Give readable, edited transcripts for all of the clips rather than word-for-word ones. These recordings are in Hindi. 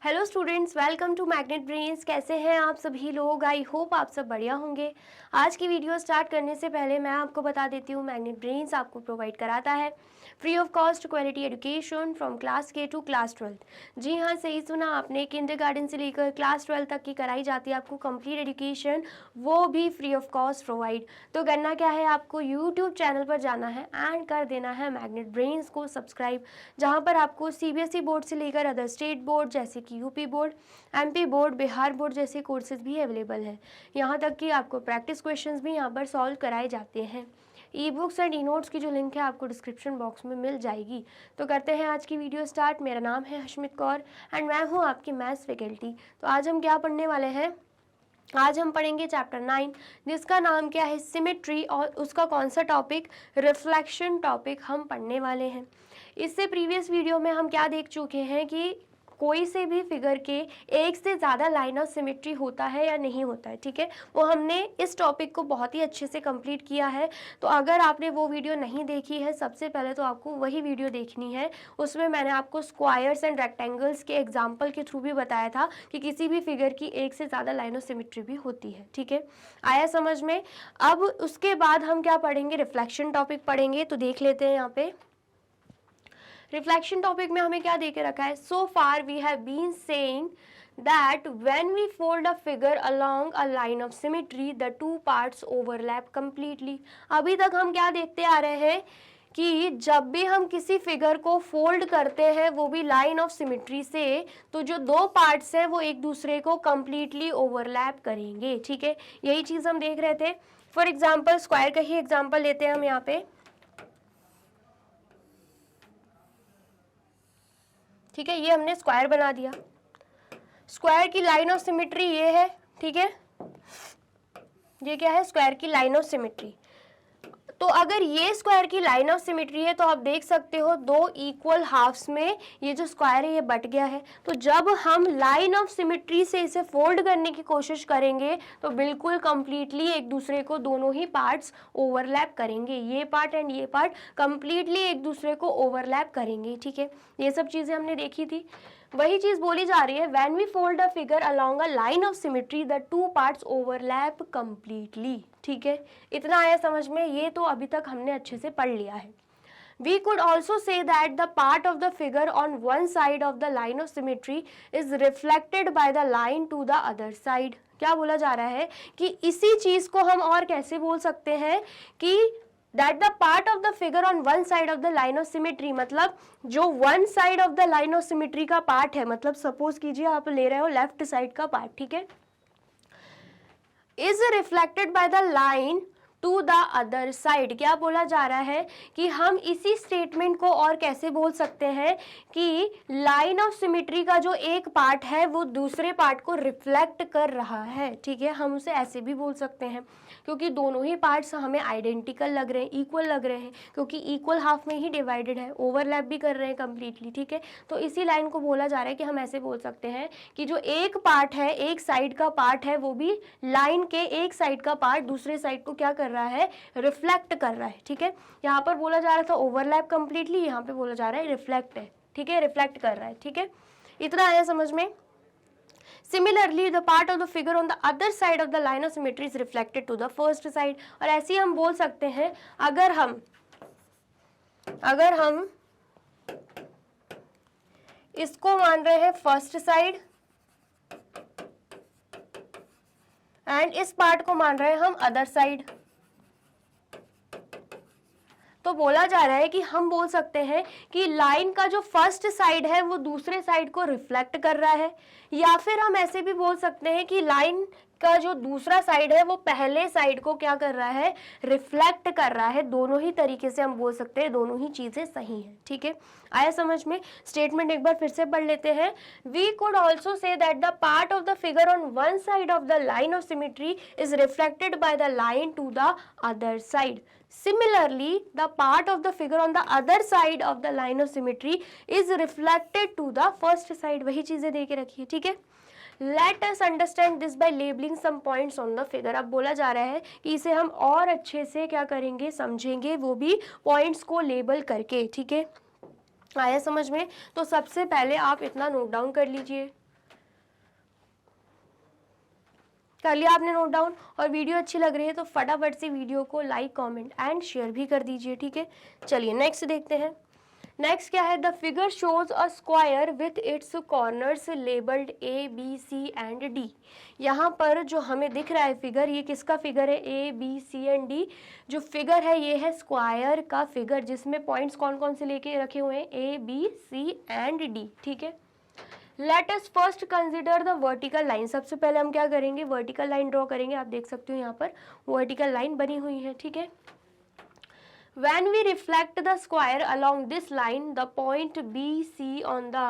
Hello students, welcome to magnet brains. कैसे हैं आप सभी लोग? आई होप आप सब बढ़िया होंगे। आज की वीडियो स्टार्ट करने से पहले मैं आपको बता देती हूँ, मैग्नेट ब्रेन्स आपको प्रोवाइड कराता है free of cost quality education from class के टू क्लास 12। जी हाँ, सही सुना आपने। किंडरगार्टन से लेकर क्लास 12 तक की कराई जाती है आपको कंप्लीट एजुकेशन, वो भी फ्री ऑफ कॉस्ट प्रोवाइड। तो करना क्या है, आपको यूट्यूब चैनल पर जाना है एंड कर देना है मैग्नेट ब्रेन्स को सब्सक्राइब, जहाँ पर आपको सीबीएसई बोर्ड से लेकर अदर स्टेट बोर्ड जैसे कि UP board, MP board, Bihar board जैसे कोर्सेज भी अवेलेबल हैं। यहाँ तक कि आपको प्रैक्टिस क्वेश्चंस भी यहाँ पर सॉल्व कराए जाते हैं। E books and e notes की जो लिंक है आपको डिस्क्रिप्शन बॉक्स में मिल जाएगी। तो करते हैं आज की वीडियो स्टार्ट। मेरा नाम है हशमित कौर एंड मैं हूँ आपकी मैथ्स फैकल्टी। तो आज हम क्या पढ़ने वाले हैं? आज हम पढ़ेंगे चैप्टर 9, जिसका नाम क्या है, सिमेट्री, और उसका कौन सा टॉपिक, रिफ्लेक्शन टॉपिक हम पढ़ने वाले हैं। इससे प्रीवियस वीडियो में हम क्या देख चुके हैं कि कोई से भी फिगर के एक से ज़्यादा लाइन ऑफ सिमेट्री होता है या नहीं होता है, ठीक है। वो हमने इस टॉपिक को बहुत ही अच्छे से कंप्लीट किया है। तो अगर आपने वो वीडियो नहीं देखी है, सबसे पहले तो आपको वही वीडियो देखनी है। उसमें मैंने आपको स्क्वायर्स एंड रेक्टेंगल्स के एग्जाम्पल के थ्रू भी बताया था कि किसी भी फिगर की एक से ज़्यादा लाइन ऑफ सिमेट्री भी होती है, ठीक है। आया समझ में? अब उसके बाद हम क्या पढ़ेंगे, रिफ्लेक्शन टॉपिक पढ़ेंगे। तो देख लेते हैं यहाँ पे रिफ्लेक्शन टॉपिक में हमें क्या दे के रखा है। So far we have been saying that when we fold a figure along a line of symmetry, the two parts overlap completely। अभी तक हम क्या देखते आ रहे हैं कि जब भी हम किसी फिगर को फोल्ड करते हैं, वो भी लाइन ऑफ सिमेट्री से, तो जो दो पार्ट्स हैं वो एक दूसरे को कंप्लीटली ओवरलैप करेंगे, ठीक है। यही चीज़ हम देख रहे थे। फॉर एग्जाम्पल स्क्वायर का ही एग्जाम्पल लेते हैं हम यहाँ पे, ठीक है। ये हमने स्क्वायर बना दिया। स्क्वायर की लाइन ऑफ सिमेट्री ये है, ठीक है। ये क्या है, स्क्वायर की लाइन ऑफ सिमेट्री। तो अगर ये स्क्वायर की लाइन ऑफ सिमेट्री है तो आप देख सकते हो दो इक्वल हाफ्स में ये जो स्क्वायर है ये बट गया है। तो जब हम लाइन ऑफ सिमेट्री से इसे फोल्ड करने की कोशिश करेंगे तो बिल्कुल कंप्लीटली एक दूसरे को दोनों ही पार्ट्स ओवरलैप करेंगे। ये पार्ट एंड ये पार्ट कंप्लीटली एक दूसरे को ओवरलैप करेंगे, ठीक है। ये सब चीज़ें हमने देखी थी। वही चीज बोली जा रही है, when we fold a figure along a line of symmetry the two parts overlap completely, ठीक है। इतना आया समझ में? ये तो अभी तक हमने अच्छे से पढ़ लिया है। We could also say that the part of the figure on one side of the line of symmetry is reflected by the line to the other side। क्या बोला जा रहा है कि इसी चीज को हम और कैसे बोल सकते हैं कि that the part of the figure on one side of the line of symmetry, मतलब जो one side of the line of symmetry का पार्ट है, मतलब सपोज कीजिए आप ले रहे हो लेफ्ट साइड का पार्ट, ठीक है, is reflected by the line to the other side. क्या बोला जा रहा है कि हम इसी स्टेटमेंट को और कैसे बोल सकते हैं कि लाइन ऑफ सिमेट्री का जो एक पार्ट है वो दूसरे पार्ट को रिफ्लेक्ट कर रहा है, ठीक है। हम उसे ऐसे भी बोल सकते हैं क्योंकि दोनों ही पार्ट्स हमें आइडेंटिकल लग रहे हैं, इक्वल लग रहे हैं, क्योंकि इक्वल हाफ में ही डिवाइडेड है, ओवरलैप भी कर रहे हैं कंप्लीटली, ठीक है। तो इसी लाइन को बोला जा रहा है कि हम ऐसे बोल सकते हैं कि जो एक पार्ट है, एक साइड का पार्ट है, वो भी लाइन के एक साइड का पार्ट दूसरे साइड को क्या कर रहा है, रिफ्लेक्ट कर रहा है, ठीक है। यहाँ पर बोला जा रहा था ओवरलैप कंप्लीटली, यहाँ पे बोला जा रहा है रिफ्लेक्ट है, ठीक है, रिफ्लेक्ट कर रहा है, ठीक है। इतना आया समझ में? Similarly, the part of the figure on the other side of the line of symmetry is reflected to the first side। और ऐसे ही हम बोल सकते हैं, अगर हम इसको मान रहे हैं फर्स्ट साइड एंड इस पार्ट को मान रहे हैं हम अदर साइड, तो बोला जा रहा है कि हम बोल सकते हैं कि लाइन का जो फर्स्ट साइड है वो दूसरे साइड को रिफ्लेक्ट कर रहा है, या फिर हम ऐसे भी बोल सकते हैं कि लाइन का जो दूसरा साइड है वो पहले साइड को क्या कर रहा है, रिफ्लेक्ट कर रहा है। दोनों ही तरीके से हम बोल सकते हैं, दोनों ही चीजें सही हैं, ठीक है। आया समझ में? स्टेटमेंट एक बार फिर से पढ़ लेते हैं। We could also say that the part of the figure on one side of the line of symmetry is reflected by the line to the other side. Similarly, the part of the figure on the other side of the line of symmetry is reflected to the first side। वही चीजें दे के रखी है, ठीक है। Let us understand this by labeling some points on the figure। अब बोला जा रहा है कि इसे हम और अच्छे से क्या करेंगे, समझेंगे, वो भी पॉइंट्स को लेबल करके, ठीक है। आया समझ में? तो सबसे पहले आप इतना नोट डाउन कर लीजिए, कर लिया आपने नोट डाउन? और वीडियो अच्छी लग रही है तो फटाफट से वीडियो को लाइक, कमेंट एंड शेयर भी कर दीजिए, ठीक है। चलिए नेक्स्ट देखते हैं। नेक्स्ट क्या है? The figure shows a square with its corners labelled A B C and D. यहाँ पर जो हमें दिख रहा है फिगर, ये किसका फिगर है? A B C and D जो फिगर है ये है स्क्वायर का फिगर, जिसमें पॉइंट्स कौन कौन से लेके रखे हुए हैं? A B C and D, ठीक है। Let us first consider the vertical line. सबसे पहले हम क्या करेंगे? वर्टिकल लाइन ड्रॉ करेंगे। आप देख सकते हो यहाँ पर वर्टिकल लाइन बनी हुई है, ठीक है। When we reflect the square along this line, the point BC on the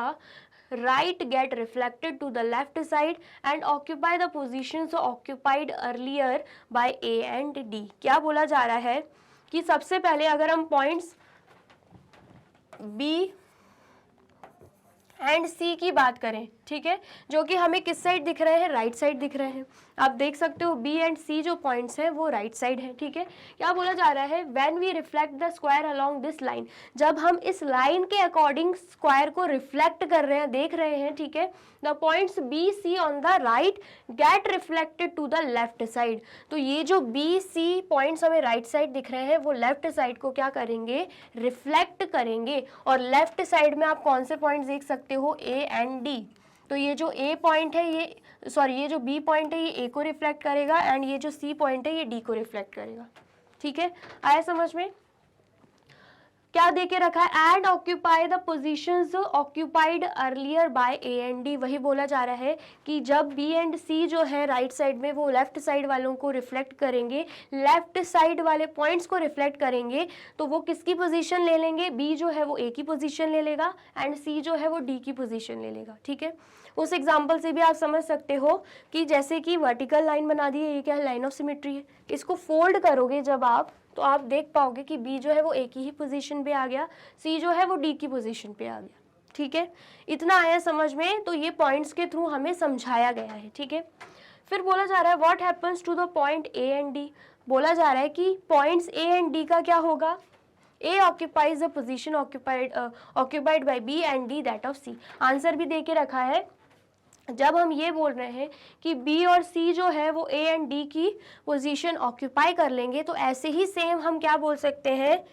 right get reflected to the left side and occupy the positions occupied earlier by A and D. क्या बोला जा रहा है कि सबसे पहले अगर हम पॉइंट्स B एंड सी की बात करें, ठीक है, जो कि हमें किस साइड दिख रहे हैं? राइट साइड दिख रहे हैं। आप देख सकते हो बी एंड सी जो पॉइंट्स हैं वो राइट साइड है, ठीक है। क्या बोला जा रहा है? When we reflect the square along this line, जब हम इस लाइन के अकॉर्डिंग स्क्वायर को रिफ्लेक्ट कर रहे हैं, देख रहे हैं, ठीक है, the points B C on the right get reflected to the left side. तो ये जो बी सी पॉइंट्स हमें राइट साइड दिख रहे हैं वो लेफ्ट साइड को क्या करेंगे? रिफ्लेक्ट करेंगे। और लेफ्ट साइड में आप कौन से पॉइंट्स देख सकते हो? ए एंड डी। तो ये जो ए पॉइंट है ये जो बी पॉइंट है ये ए को रिफ्लेक्ट करेगा एंड ये जो सी पॉइंट है ये डी को रिफ्लेक्ट करेगा, ठीक है। आया समझ में? क्या देके रखा है? And occupy the positions occupied earlier bye A and D. वही बोला जा रहा है कि जब बी एंड सी जो है राइट साइड में वो लेफ्ट साइड वालों को रिफ्लेक्ट करेंगे, लेफ्ट साइड वाले पॉइंट्स को रिफ्लेक्ट करेंगे, तो वो किसकी पोजीशन ले लेंगे? बी जो है वो ए की पोजीशन ले लेगा एंड सी जो है वो डी की पोजीशन ले लेगा, ठीक है। उस एग्जाम्पल से भी आप समझ सकते हो कि जैसे कि वर्टिकल लाइन बना दी है, ये क्या है? लाइन ऑफ सिमेट्री है। इसको फोल्ड करोगे जब आप, तो आप देख पाओगे कि बी जो है वो ए की ही पोजीशन पे आ गया, सी जो है वो डी की पोजीशन पे आ गया, ठीक है। इतना आया समझ में? तो ये पॉइंट्स के थ्रू हमें समझाया गया है, ठीक है। फिर बोला जा रहा है what happens to the point A and D. बोला जा रहा है कि पॉइंट्स ए एंड डी का क्या होगा? A occupies the position occupied by B and D that of C. Answer भी दे के रखा है। जब हम ये बोल रहे हैं कि B और C जो है वो A एंड D की पोजीशन ऑक्यूपाई कर लेंगे, तो ऐसे ही सेम हम क्या बोल सकते हैं?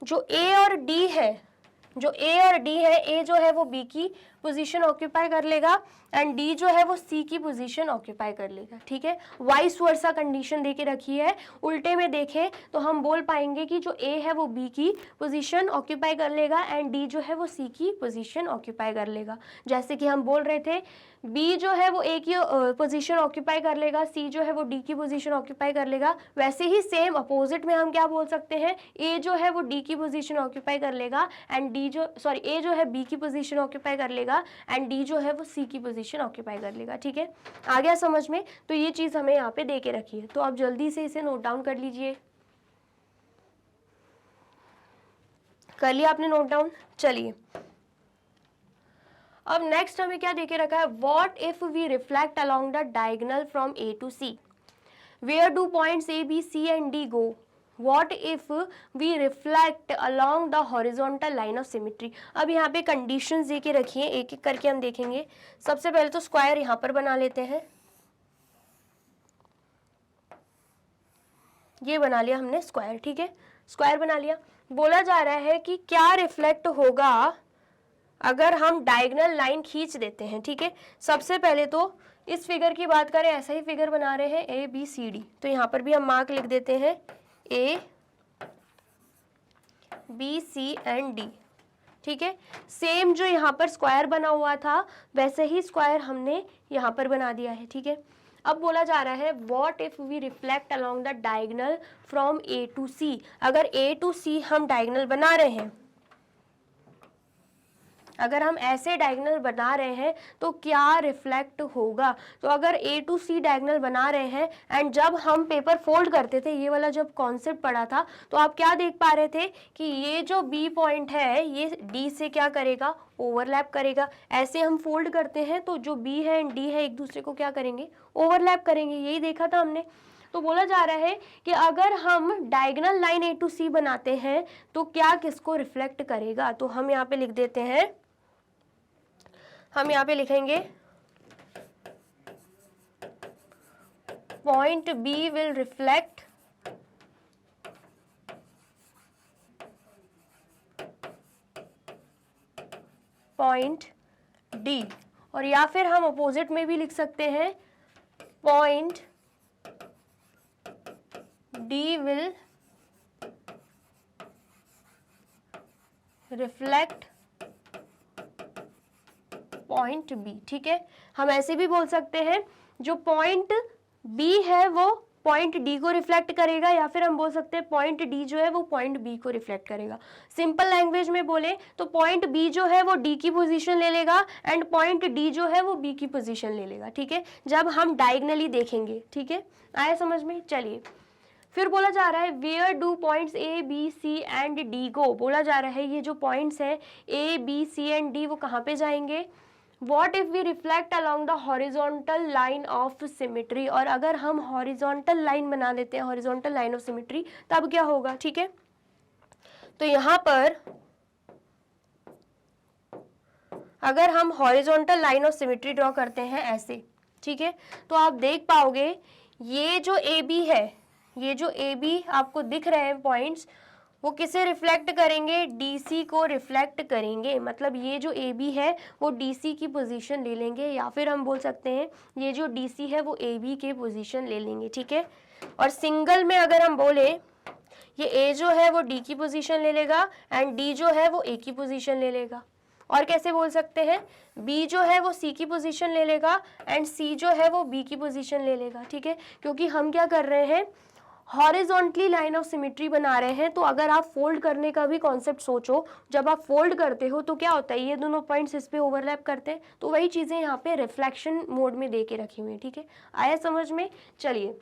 जो A और D है, जो A और D है, A जो है वो B की पोजीशन ऑक्यूपाई कर लेगा एंड D जो है वो C की पोजीशन ऑक्यूपाई कर लेगा, ठीक है। वाइस वर्सा कंडीशन देके रखी है। उल्टे में देखें तो हम बोल पाएंगे कि जो A है वो B की पोजीशन ऑक्यूपाई कर लेगा एंड D जो है वो C की पोजीशन ऑक्यूपाई कर लेगा। जैसे कि हम बोल रहे थे B जो है वो A की पोजीशन ऑक्यूपाई कर लेगा, C जो है वो D की पोजीशन ऑक्यूपाई कर लेगा, वैसे ही सेम अपोजिट में हम क्या बोल सकते हैं? A जो है वो D की पोजीशन ऑक्यूपाई कर लेगा एंड A जो है B की पोजीशन ऑक्यूपाई कर लेगा एंड D जो है वो C की पोजीशन ऑक्यूपाई कर लेगा, ठीक है। आ गया समझ में? तो ये चीज हमें यहाँ पे दे के रखी है, तो आप जल्दी से इसे नोट डाउन कर लीजिए। कर लिया आपने नोट डाउन? चलिए अब नेक्स्ट हमें क्या देके रखा है? What if we reflect along the diagonal from A to C, where do points A B C and D go? What if we reflect along the horizontal line of symmetry? अब यहाँ पे कंडीशंस दे के रखी हैं, एक एक करके हम देखेंगे। सबसे पहले तो स्क्वायर यहाँ पर बना लेते हैं। ये बना लिया हमने स्क्वायर, ठीक है, स्क्वायर बना लिया। बोला जा रहा है कि क्या रिफ्लेक्ट होगा अगर हम डायगोनल लाइन खींच देते हैं, ठीक है। सबसे पहले तो इस फिगर की बात करें, ऐसा ही फिगर बना रहे हैं ए बी सी डी, तो यहाँ पर भी हम मार्क लिख देते हैं A B C and D, ठीक है। सेम जो यहाँ पर स्क्वायर बना हुआ था वैसे ही स्क्वायर हमने यहाँ पर बना दिया है, ठीक है। अब बोला जा रहा है what if we reflect along the diagonal from A to C. अगर ए टू सी हम डायगोनल बना रहे हैं, अगर हम ऐसे डायगोनल बना रहे हैं तो क्या रिफ्लेक्ट होगा? तो अगर ए टू सी डायगोनल बना रहे हैं एंड जब हम पेपर फोल्ड करते थे, ये वाला जब कॉन्सेप्ट पढ़ा था, तो आप क्या देख पा रहे थे कि ये जो बी पॉइंट है ये डी से क्या करेगा? ओवरलैप करेगा। ऐसे हम फोल्ड करते हैं तो जो बी है एंड डी है एक दूसरे को क्या करेंगे? ओवरलैप करेंगे। यही देखा था हमने। तो बोला जा रहा है कि अगर हम डायगोनल लाइन ए टू सी बनाते हैं तो क्या किसको रिफ्लेक्ट करेगा? तो हम यहाँ पे लिख देते हैं, हम यहाँ पे लिखेंगे point B will reflect point D, और या फिर हम अपोजिट में भी लिख सकते हैं point D will reflect point B. ठीक है, हम ऐसे भी बोल सकते हैं जो पॉइंट बी है वो पॉइंट डी को रिफ्लेक्ट करेगा, या फिर हम बोल सकते हैं पॉइंट डी जो है वो पॉइंट बी को रिफ्लेक्ट करेगा। सिंपल लैंग्वेज में बोले तो पॉइंट बी जो है वो डी की पोजीशन ले लेगा एंड पॉइंट डी जो है वो बी की पोजीशन ले लेगा। ठीक है, जब हम डायगनली देखेंगे। ठीक है, आया समझ में? चलिए फिर बोला जा रहा है where do points A B C and D go. बोला जा रहा है ये जो पॉइंट्स हैं A B C and D वो कहाँ पे जाएंगे? What if we reflect along the horizontal line of symmetry, और अगर हम horizontal line बना देते हैं, horizontal line of symmetry, तब क्या होगा? ठीक है, तो यहाँ पर अगर हम horizontal line of symmetry draw करते हैं ऐसे, ठीक है, तो आप देख पाओगे ये जो AB है, ये जो AB आपको दिख रहे हैं पॉइंट्स, वो किसे रिफ्लेक्ट करेंगे? DC को रिफ्लेक्ट करेंगे। मतलब ये जो AB है वो DC की पोजीशन ले लेंगे, या फिर हम बोल सकते हैं ये जो DC है वो AB के पोजीशन ले लेंगे। ठीक है, और सिंगल में अगर हम बोले ये A जो है वो D की पोजीशन ले लेगा एंड D जो है वो A की पोजीशन ले लेगा। और कैसे बोल सकते हैं B जो है वो C की पोजीशन ले लेगा एंड C जो है वो B की पोजीशन ले लेगा। ठीक है, क्योंकि हम क्या कर रहे हैं, हॉरिजॉन्टली लाइन ऑफ सिमेट्री बना रहे हैं। तो अगर आप फोल्ड करने का भी कॉन्सेप्ट सोचो, जब आप फोल्ड करते हो तो क्या होता है, ये दोनों पॉइंट्स इस पे ओवरलैप करते हैं, तो वही चीज़ें यहाँ पे रिफ्लेक्शन मोड में दे के रखी हुई है। ठीक है, आया समझ में? चलिए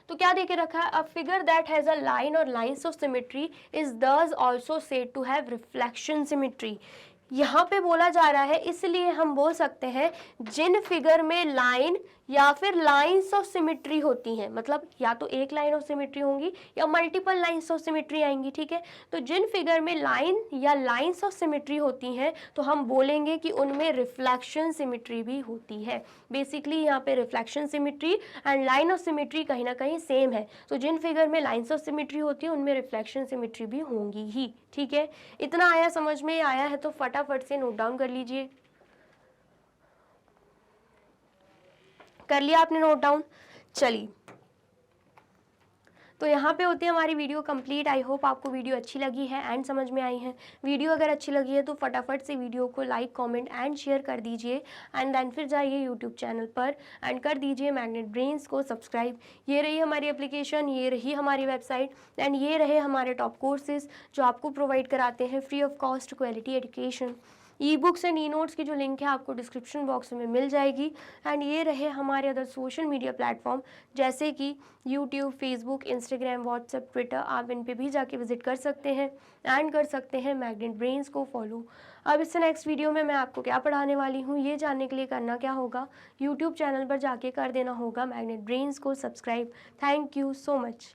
तो क्या दे के रखा है? A figure that has a line or lines of symmetry is thus also said to have reflection symmetry. यहाँ पे बोला जा रहा है, इसलिए हम बोल सकते हैं जिन फिगर में लाइन या फिर लाइंस ऑफ सिमेट्री होती हैं, मतलब या तो एक लाइन ऑफ सिमेट्री होंगी या मल्टीपल लाइंस ऑफ सिमेट्री आएंगी। ठीक है, तो जिन फिगर में लाइन या लाइंस ऑफ सिमेट्री होती हैं तो हम बोलेंगे कि उनमें रिफ्लेक्शन सिमेट्री भी होती है। बेसिकली यहाँ पे reflection symmetry and line of symmetry कहीं ना कहीं सेम है। तो जिन फिगर में लाइंस ऑफ सिमेट्री होती है उनमें रिफ्लेक्शन सिमेट्री भी होंगी ही। ठीक है, इतना आया समझ में? आया है तो फटाफट से नोट डाउन कर लीजिए। कर लिया आपने नोट डाउन? चलिए तो यहाँ पे होती है हमारी वीडियो कंप्लीट। आई होप आपको वीडियो अच्छी लगी है एंड समझ में आई है। वीडियो अगर अच्छी लगी है तो फटाफट से वीडियो को लाइक कमेंट एंड शेयर कर दीजिए एंड देन फिर जाइए यूट्यूब चैनल पर एंड कर दीजिए मैग्नेट ब्रेन्स को सब्सक्राइब। ये रही हमारी एप्लीकेशन, ये रही हमारी वेबसाइट एंड ये रहे हमारे टॉप कोर्सेज जो आपको प्रोवाइड कराते हैं free of cost quality education. E books and e notes की जो लिंक है आपको डिस्क्रिप्शन बॉक्स में मिल जाएगी। एंड ये रहे हमारे अदर सोशल मीडिया प्लेटफॉर्म जैसे कि YouTube, Facebook, Instagram, WhatsApp, Twitter. आप इन पे भी जाके विजिट कर सकते हैं एंड कर सकते हैं मैग्नेट ब्रेन्स को फॉलो। अब इससे नेक्स्ट वीडियो में मैं आपको क्या पढ़ाने वाली हूँ ये जानने के लिए करना क्या होगा, यूट्यूब चैनल पर जाके कर देना होगा मैग्नेट ब्रेन्स को subscribe. Thank you so much.